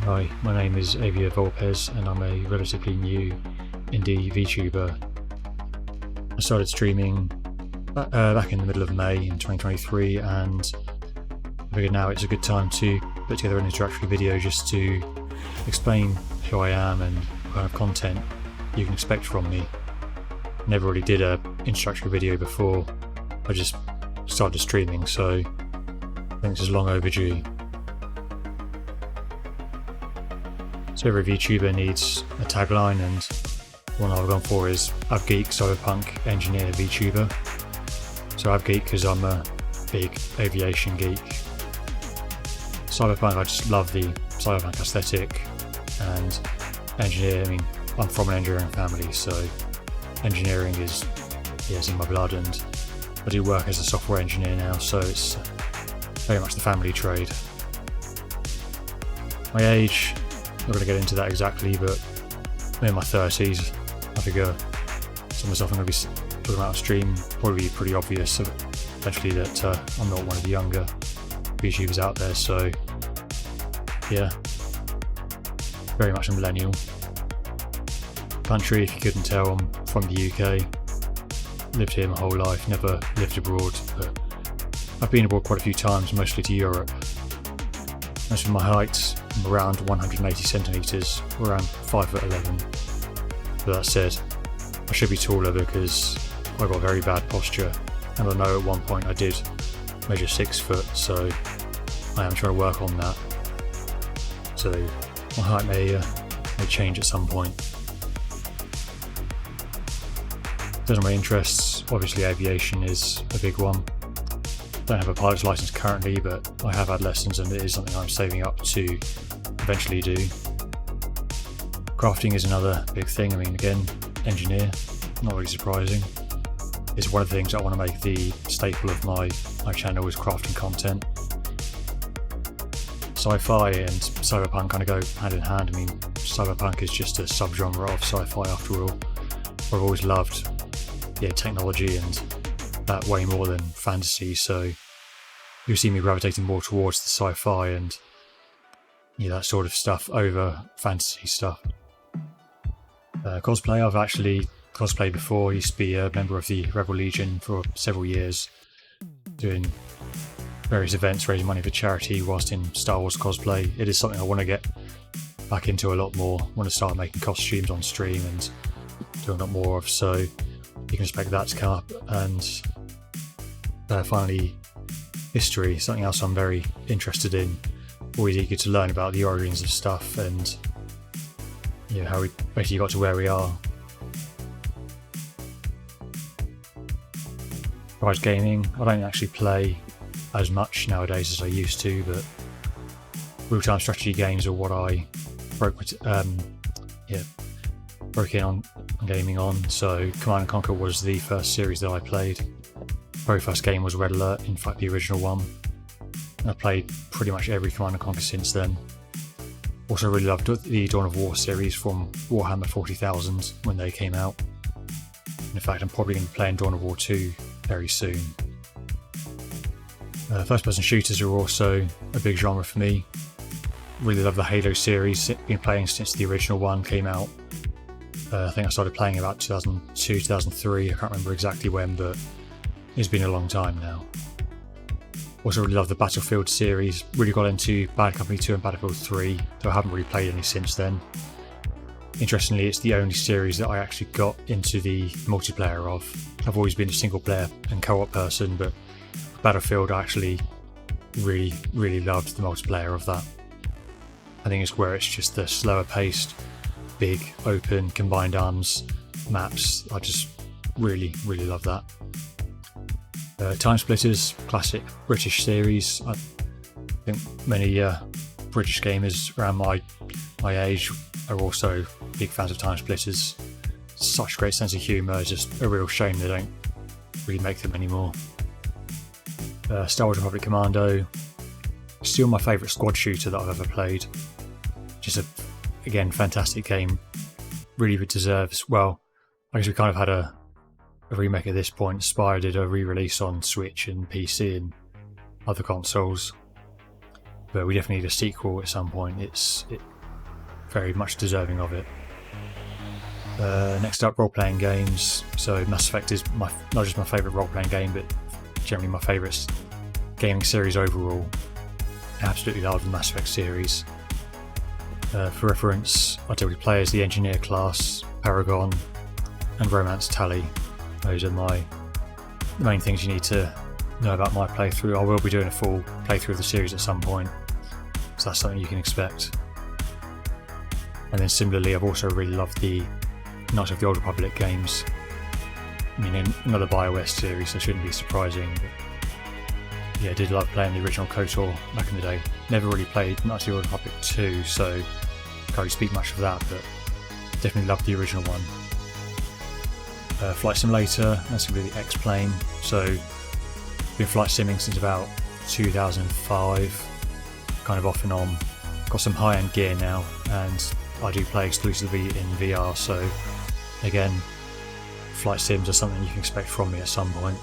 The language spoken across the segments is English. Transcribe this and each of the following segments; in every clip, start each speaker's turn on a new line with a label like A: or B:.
A: Hi, my name is Avia Vulpes and I'm a relatively new indie VTuber. I started streaming back in the middle of May in 2023 and I figured now it's a good time to put together an introductory video just to explain who I am and what kind of content you can expect from me. Never really did an introductory video before, I just started streaming, so I think this is long overdue. So every VTuber needs a tagline, and one I've gone for is avgeek, cyberpunk, engineer, VTuber. So avgeek because I'm a big aviation geek. Cyberpunk, I just love the cyberpunk aesthetic, and engineer, I mean, I'm from an engineering family, so engineering is in my blood, and I do work as a software engineer now, so it's very much the family trade. My age, I'm not going to get into that exactly, but I'm in my 30s. I figure some of the stuff I'm going to be talking about on stream probably be pretty obvious eventually that I'm not one of the younger VTubers out there, so yeah, very much a millennial. Country, if you couldn't tell, I'm from the UK. Lived here my whole life, never lived abroad, but I've been abroad quite a few times, mostly to Europe. As for my height, I'm around 180 centimetres, around 5'11". But that said, I should be taller because I've got very bad posture, and I know at one point I did measure 6 foot, so I am trying to work on that. So my height may change at some point. In terms of my interests, obviously aviation is a big one. Don't have a pilot's license currently, but I have had lessons and it is something I'm saving up to eventually do. Crafting is another big thing. I mean, again, engineer, not really surprising. It's one of the things I want to make the staple of my channel is crafting content. Sci-fi and cyberpunk kind of go hand in hand. I mean, cyberpunk is just a subgenre of sci-fi after all. I've always loved technology and that way more than fantasy, so you'll see me gravitating more towards the sci-fi and that sort of stuff over fantasy stuff. Cosplay, I've actually cosplayed before. I used to be a member of the Rebel Legion for several years, doing various events, raising money for charity whilst in Star Wars cosplay. It is something I want to get back into a lot more. I want to start making costumes on stream and doing a lot more of, so you can expect that to come up. And finally, history, something else I'm very interested in. Always eager to learn about the origins of stuff and how we basically got to where we are. As far as gaming, I don't actually play as much nowadays as I used to, but real-time strategy games are what I broke in on gaming on. So Command & Conquer was the first series that I played. Very first game was Red Alert, in fact the original one. And I've played pretty much every Command & Conquer since then. Also really loved the Dawn of War series from Warhammer 40,000 when they came out. In fact, I'm probably going to be playing Dawn of War 2 very soon. First-person shooters are also a big genre for me. Really love the Halo series, been playing since the original one came out. I think I started playing about 2002, 2003, I can't remember exactly when, but it's been a long time now. Also really love the Battlefield series, really got into Bad Company 2 and Battlefield 3, though I haven't really played any since then. Interestingly, it's the only series that I actually got into the multiplayer of. I've always been a single player and co-op person, but Battlefield I actually really loved the multiplayer of that. I think it's where it's just the slower paced, big, open, combined arms maps. I just really love that. Time Splitters, classic British series. I think many British gamers around my age are also big fans of Time Splitters. Such a great sense of humour, just a real shame they don't really make them anymore. Star Wars Republic Commando, still my favourite squad shooter that I've ever played. Just again, fantastic game. Really deserves, well, I guess we kind of had a remake at this point. Spire did a re-release on Switch and PC and other consoles. but we definitely need a sequel at some point. very much deserving of it. Next up, role-playing games. So Mass Effect is not just my favourite role-playing game, but generally my favourite gaming series overall. I absolutely love the Mass Effect series. For reference, I typically play as the Engineer class, Paragon, and Romance Tally. Those are the main things you need to know about my playthrough. I will be doing a full playthrough of the series at some point, so that's something you can expect. And then similarly, I've also really loved the Knights of the Old Republic games. I mean, another BioWare series, so it shouldn't be surprising. But yeah, I did love playing the original KOTOR back in the day. Never really played Knights of the Old Republic 2, so can't really speak much of that, but definitely loved the original one. Flight Simulator, that's going to be the X-Plane. So, been flight simming since about 2005, kind of off and on. Got some high-end gear now, and I do play exclusively in VR, so again, flight sims are something you can expect from me at some point.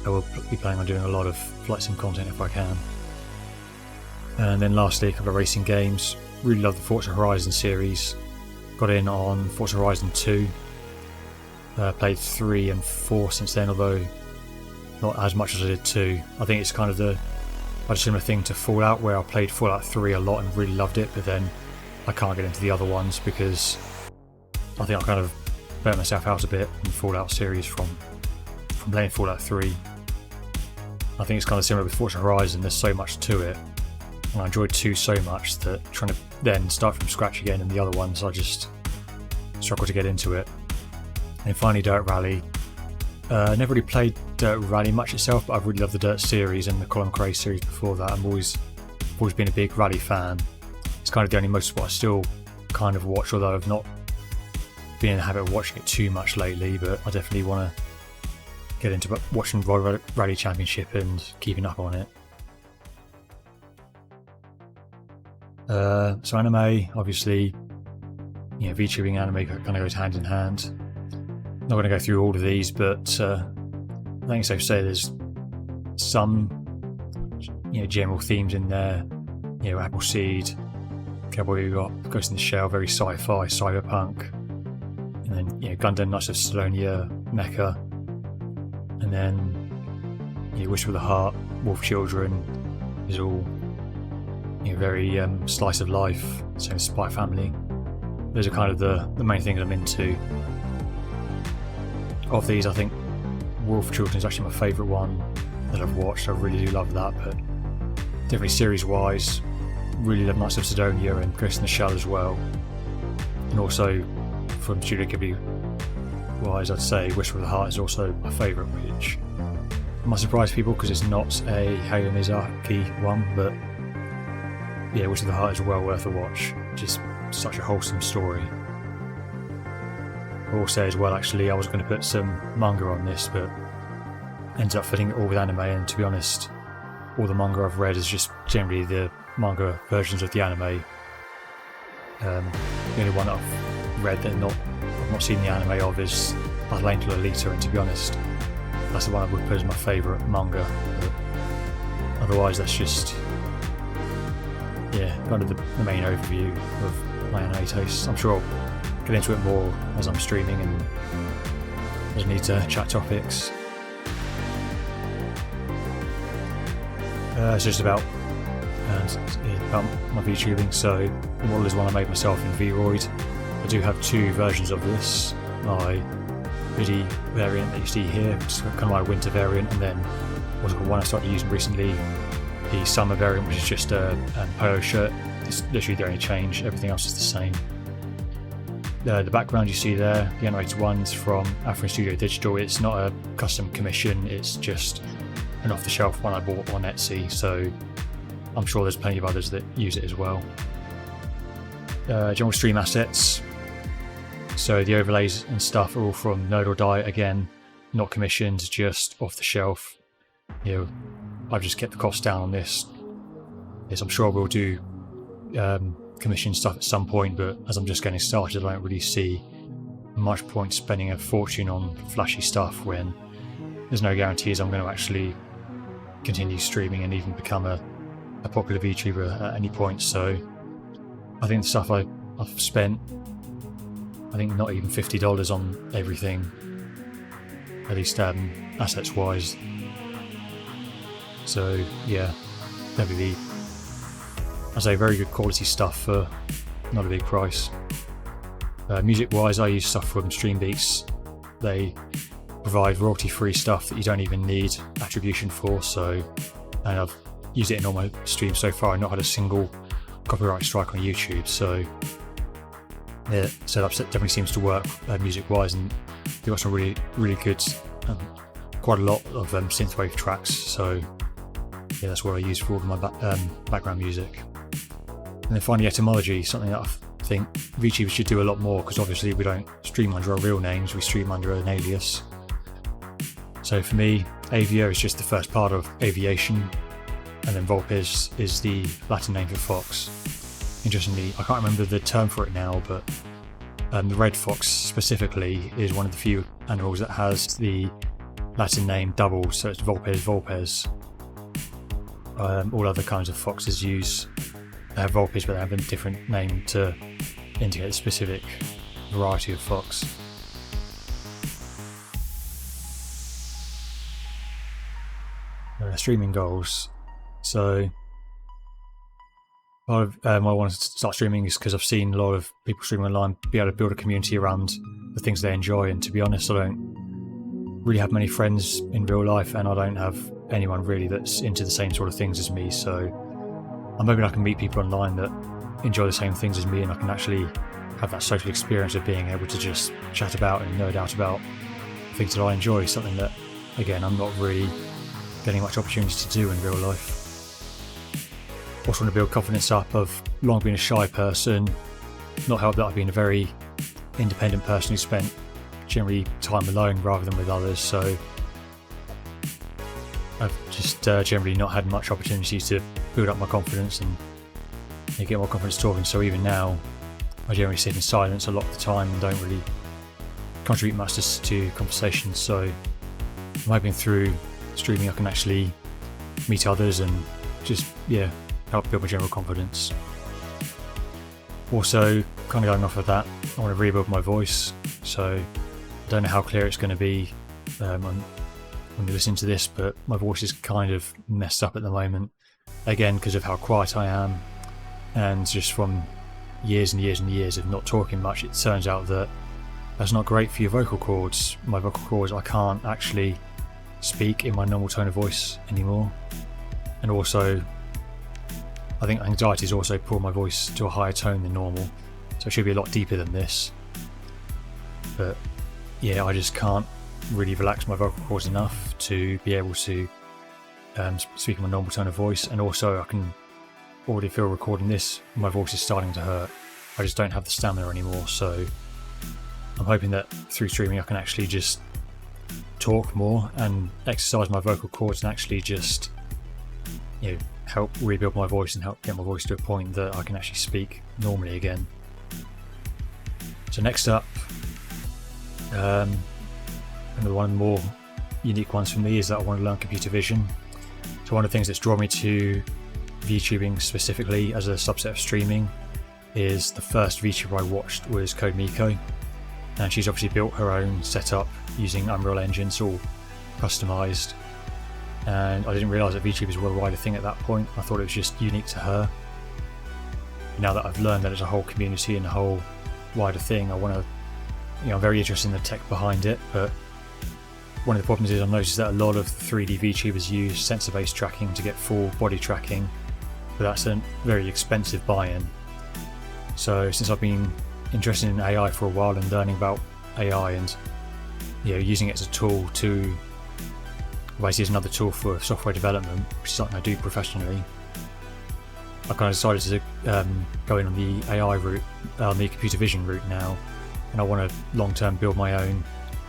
A: I will be planning on doing a lot of flight sim content if I can. And then lastly, a couple of racing games. Really love the Forza Horizon series. Got in on Forza Horizon 2. Played 3 and 4 since then, although not as much as I did 2. I think it's kind of a similar thing to Fallout, where I played Fallout 3 a lot and really loved it, but then I can't get into the other ones because I think I kind of burnt myself out a bit in the Fallout series from playing Fallout 3. I think it's kind of similar with Forza Horizon. There's so much to it, and I enjoyed 2 so much that trying to then start from scratch again in the other ones, I just struggle to get into it. And finally, Dirt Rally. Never really played Dirt Rally much itself, but I've really loved the Dirt series and the Colin Cray series before that. I've always been a big rally fan. It's kind of the only motorsport I still kind of watch, although I've not been in the habit of watching it too much lately, but I definitely want to get into watching Royal Rally Championship and keeping up on it. So anime, obviously, VTubing anime kind of goes hand in hand. Not going to go through all of these, but I think it's safe to say there's some general themes in there. Appleseed, Cowboy Bebop, Ghost in the Shell, very sci-fi, cyberpunk, and then Gundam, Knights of Sidonia, Mecha, and then Wish with a Heart, Wolf Children is all very slice of life, same as Spy Family. Those are kind of the main things I'm into. Of these, I think Wolf Children is actually my favourite one that I've watched. I really do love that, but definitely series-wise, really love Knights of Sidonia and Ghost in the Shell as well. And also, from Studio Ghibli-wise, I'd say Wish with a Heart is also my favourite, which might surprise people because it's not a Hayao Miyazaki one, but yeah, Wish with a Heart is well worth a watch. Just such a wholesome story. I will say as well, actually, I was going to put some manga on this, but ended up fitting it all with anime, and to be honest, all the manga I've read is just generally the manga versions of the anime. The only one that I've read that I've not seen the anime of is Atlanta Alita, and to be honest, that's the one I would put as my favourite manga. But otherwise, that's just kind of the main overview of my anime tastes. I'm sure I'll get into it more as I'm streaming and as I need to chat topics. It's just about my VTubing. So the model is one I made myself in VRoid. I do have 2 versions of this. My hoodie variant that you see here, which is kind of my winter variant, and then one I started using recently, the summer variant, which is just a polo shirt. It's literally the only change, everything else is the same. The background you see there, the animated one's from Afro Studio Digital. It's not a custom commission, it's just an off-the-shelf one I bought on Etsy, so I'm sure there's plenty of others that use it as well. General stream assets, so the overlays and stuff are all from Node or Die, again, not commissioned, just off-the-shelf. I've just kept the cost down on this. Yes, I'm sure we'll do commission stuff at some point, but as I'm just getting started, I don't really see much point spending a fortune on flashy stuff when there's no guarantees I'm going to actually continue streaming and even become a popular VTuber at any point. So I think the stuff I I've spent, I think, not even $50 on everything, at least assets wise. So yeah, definitely, I say very good quality stuff for not a big price. Music wise, I use stuff from Streambeats. They provide royalty free stuff that you don't even need attribution for, and I've used it in all my streams so far and not had a single copyright strike on YouTube, so the setup definitely seems to work music wise, and they've got some really good, quite a lot of synthwave tracks, so yeah, that's what I use for all of my background music. And then finally, etymology, something that I think VTubers should do a lot more, because obviously we don't stream under our real names, we stream under an alias. So for me, Avia is just the first part of aviation, and then Vulpes is the Latin name for fox. Interestingly, I can't remember the term for it now, but the red fox specifically is one of the few animals that has the Latin name doubled, so it's Vulpes vulpes. All other kinds of foxes use Vulpes, but they have a different name to indicate a specific variety of fox. Streaming goals. So part of why I want to start streaming is because I've seen a lot of people streaming online be able to build a community around the things they enjoy, and to be honest, I don't really have many friends in real life, and I don't have anyone really that's into the same sort of things as me, so I'm hoping I can meet people online that enjoy the same things as me, and I can actually have that social experience of being able to just chat about and nerd out about things that I enjoy, something that, again, I'm not really getting much opportunity to do in real life. Also want to build confidence up. I've long been a shy person, not helped that I've been a very independent person who spent generally time alone rather than with others, so I've just generally not had much opportunity to build up my confidence and get more confidence talking, so even now I generally sit in silence a lot of the time and don't really contribute much to conversations, so I'm hoping through streaming I can actually meet others and just, yeah, help build my general confidence. Also, kind of going off of that, I want to rebuild my voice, so I don't know how clear it's going to be when you listen to this, but my voice is kind of messed up at the moment, again because of how quiet I am, and just from years and years and years of not talking much, it turns out that that's not great for your vocal cords. My vocal cords, I can't actually speak in my normal tone of voice anymore, and also I think anxiety's also pulled my voice to a higher tone than normal, so it should be a lot deeper than this, but yeah, I just can't really relax my vocal cords enough to be able to speak in my normal tone of voice, and also I can already feel recording this, my voice is starting to hurt. I just don't have the stamina anymore, so I'm hoping that through streaming I can actually just talk more and exercise my vocal cords and actually just, you know, help rebuild my voice and help get my voice to a point that I can actually speak normally again. So next up, and one of the more unique ones for me is that I want to learn computer vision. So one of the things that's drawn me to VTubing specifically as a subset of streaming is the first VTuber I watched was Code Miko, and she's obviously built her own setup using Unreal Engine, it's all customized, and I didn't realise that VTubers were a wider thing at that point. I thought it was just unique to her. Now that I've learned that it's a whole community and a whole wider thing, I want to, I'm very interested in the tech behind it, but one of the problems is I've noticed that a lot of 3D VTubers use sensor-based tracking to get full body tracking, but that's a very expensive buy-in. So since I've been interested in AI for a while and learning about AI and using it as a tool to, basically as another tool for software development, which is something I do professionally, I kind of decided to go in on the AI route, the computer vision route now, and I want to long-term build my own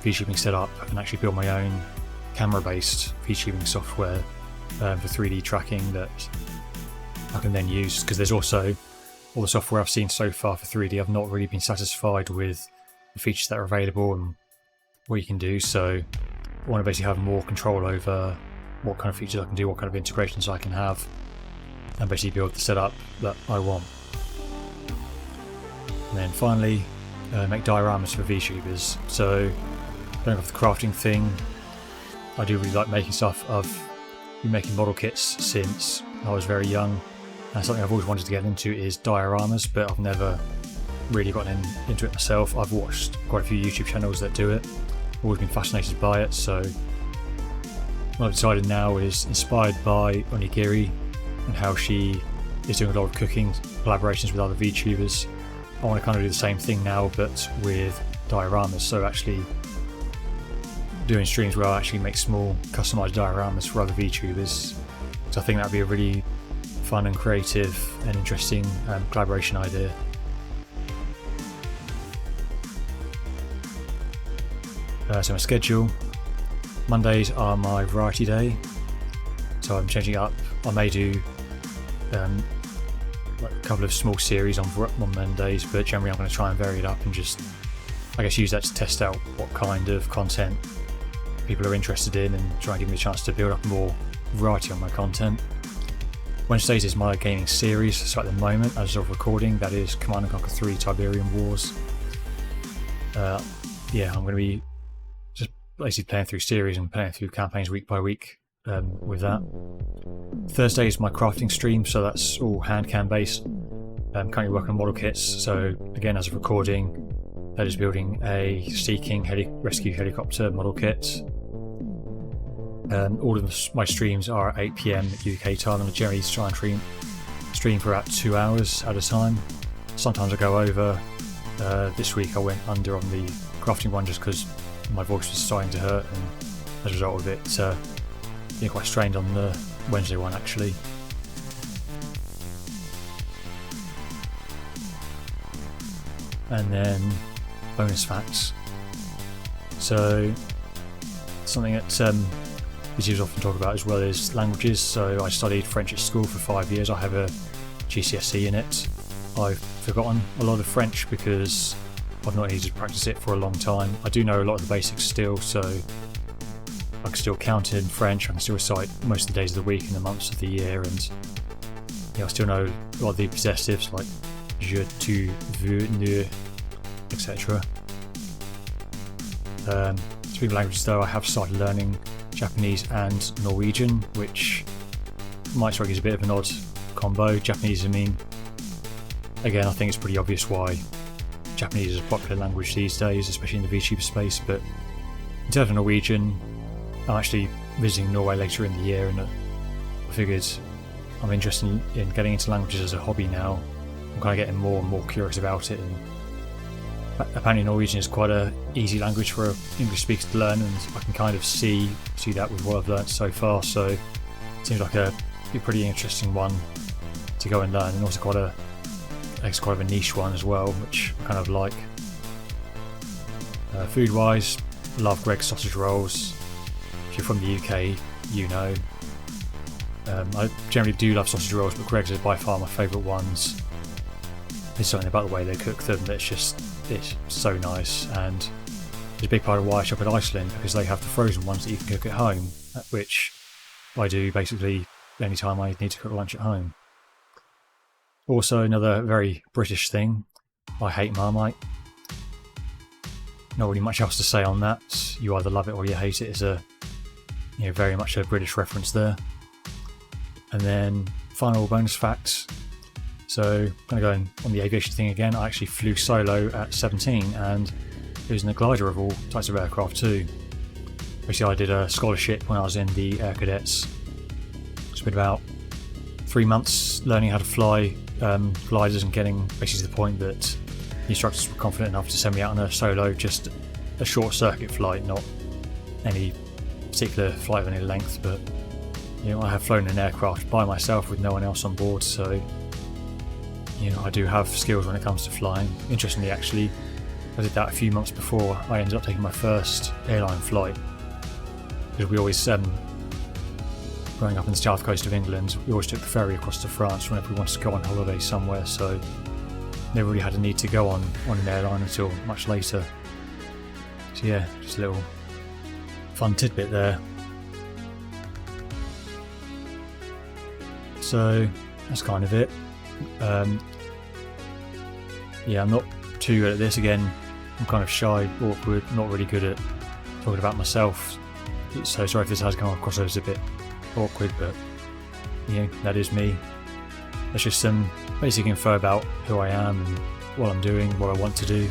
A: VTubing setup and actually build my own camera-based VTubing software for 3D tracking that I can then use, because there's also all the software I've seen so far for 3D, I've not really been satisfied with the features that are available and what you can do, so I want to basically have more control over what kind of features I can do, what kind of integrations I can have, and basically build the setup that I want. And then finally, make dioramas for VTubers. So going off the crafting thing, I do really like making stuff. I've been making model kits since I was very young, and something I've always wanted to get into is dioramas, but I've never really gotten into it myself. I've watched quite a few YouTube channels that do it, always been fascinated by it, so what I've decided now is, inspired by Onigiri and how she is doing a lot of cooking collaborations with other VTubers, I want to kind of do the same thing now but with dioramas, so actually doing streams where I actually make small customized dioramas for other VTubers. So I think that'd be a really fun and creative and interesting collaboration idea. So my schedule, Mondays are my variety day, so I'm changing it up. I may do like a couple of small series on Mondays, but generally I'm going to try and vary it up and just, I guess, use that to test out what kind of content people are interested in and try and give me a chance to build up more variety on my content. Wednesdays is my gaming series, so at the moment, as of recording, that is Command & Conquer 3 Tiberium Wars. Yeah, I'm going to be just basically playing through series and playing through campaigns week by week with that. Thursday is my crafting stream, so that's all hand cam based. I'm currently working on model kits, so again, as of recording, that is building a Sea King rescue helicopter model kit. All of my streams are at 8 PM UK time, and I generally try and stream for about 2 hours at a time. Sometimes I go over. This week I went under on the crafting one just because my voice was starting to hurt, and as a result of it, being quite strained on the Wednesday one actually. And then bonus facts. So something that VTubers often talk about as well is languages. So I studied French at school for 5 years. I have a GCSE in it. I've forgotten a lot of French because I've not needed to practice it for a long time. I do know a lot of the basics still, so I can still count in French. I can still recite most of the days of the week and the months of the year, and I still know a lot of the possessives like je, tu, veux, ne, etc. Speaking of languages though, I have started learning Japanese and Norwegian, which might strike as a bit of an odd combo. Japanese, I mean, again, I think it's pretty obvious why Japanese is a popular language these days, especially in the VTuber space, but in terms of Norwegian, I'm actually visiting Norway later in the year, and I figured I'm interested in getting into languages as a hobby now. I'm kind of getting more and more curious about it, and apparently Norwegian is quite an easy language for English speakers to learn, and I can kind of see that with what I've learned so far, so it seems like a pretty interesting one to go and learn, and also quite of a niche one as well, which I kind of like. Food wise, love Greg's sausage rolls. If you're from the UK, you know. I generally do love sausage rolls, but Greg's is by far my favourite ones. There's something about the way they cook them that's it's so nice, and it's a big part of why I shop in Iceland, because they have the frozen ones that you can cook at home, which I do basically any time I need to cook lunch at home. Also, another very British thing, I hate Marmite. Not really much else to say on that. You either love it or you hate it. It's very much a British reference there. And then final bonus facts. So I'm going to go on the aviation thing again. I actually flew solo at 17, and it was in a glider of all types of aircraft too. Basically, I did a scholarship when I was in the Air Cadets. It's been about 3 months learning how to fly gliders and getting basically to the point that the instructors were confident enough to send me out on a solo, just a short circuit flight, not any particular flight of any length, but I have flown an aircraft by myself with no one else on board, so I do have skills when it comes to flying. Interestingly, actually, I did that a few months before I ended up taking my first airline flight, because we always growing up in the south coast of England, we always took the ferry across to France whenever we wanted to go on holiday somewhere, so never really had a need to go on an airline until much later. So yeah, just a little fun tidbit there. So that's kind of it. I'm not too good at this. Again, I'm kind of shy, awkward, not really good at talking about myself. So sorry if this has come across as a bit awkward, but that is me. That's just some basic info about who I am and what I'm doing, what I want to do.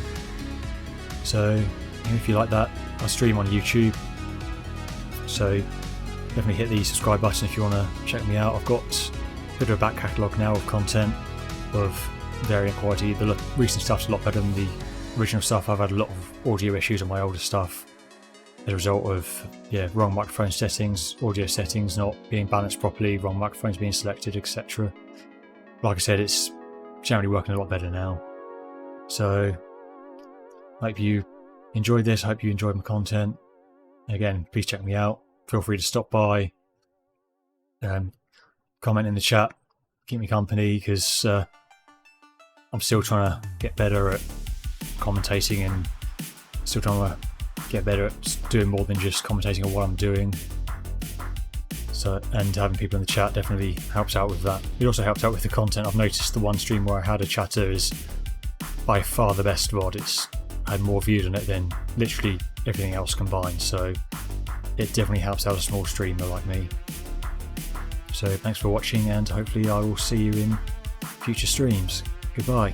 A: So if you like that, I stream on YouTube. So definitely hit the subscribe button if you want to check me out. I've got a bit of a back catalogue now of content of varying quality. The recent stuff's a lot better than the original stuff. I've had a lot of audio issues on my older stuff as a result of wrong microphone settings, audio settings not being balanced properly, wrong microphones being selected, etc. Like I said, it's generally working a lot better now. So I hope you enjoyed this. I hope you enjoyed my content. Again, please check me out. Feel free to stop by, comment in the chat, keep me company, because I'm still trying to get better at commentating and still trying to get better at doing more than just commentating on what I'm doing. So, and having people in the chat definitely helps out with that. It also helps out with the content. I've noticed the one stream where I had a chatter is by far the best VOD. It's had more views on it than literally everything else combined. So it definitely helps out a small streamer like me. So thanks for watching, and hopefully I will see you in future streams. Goodbye.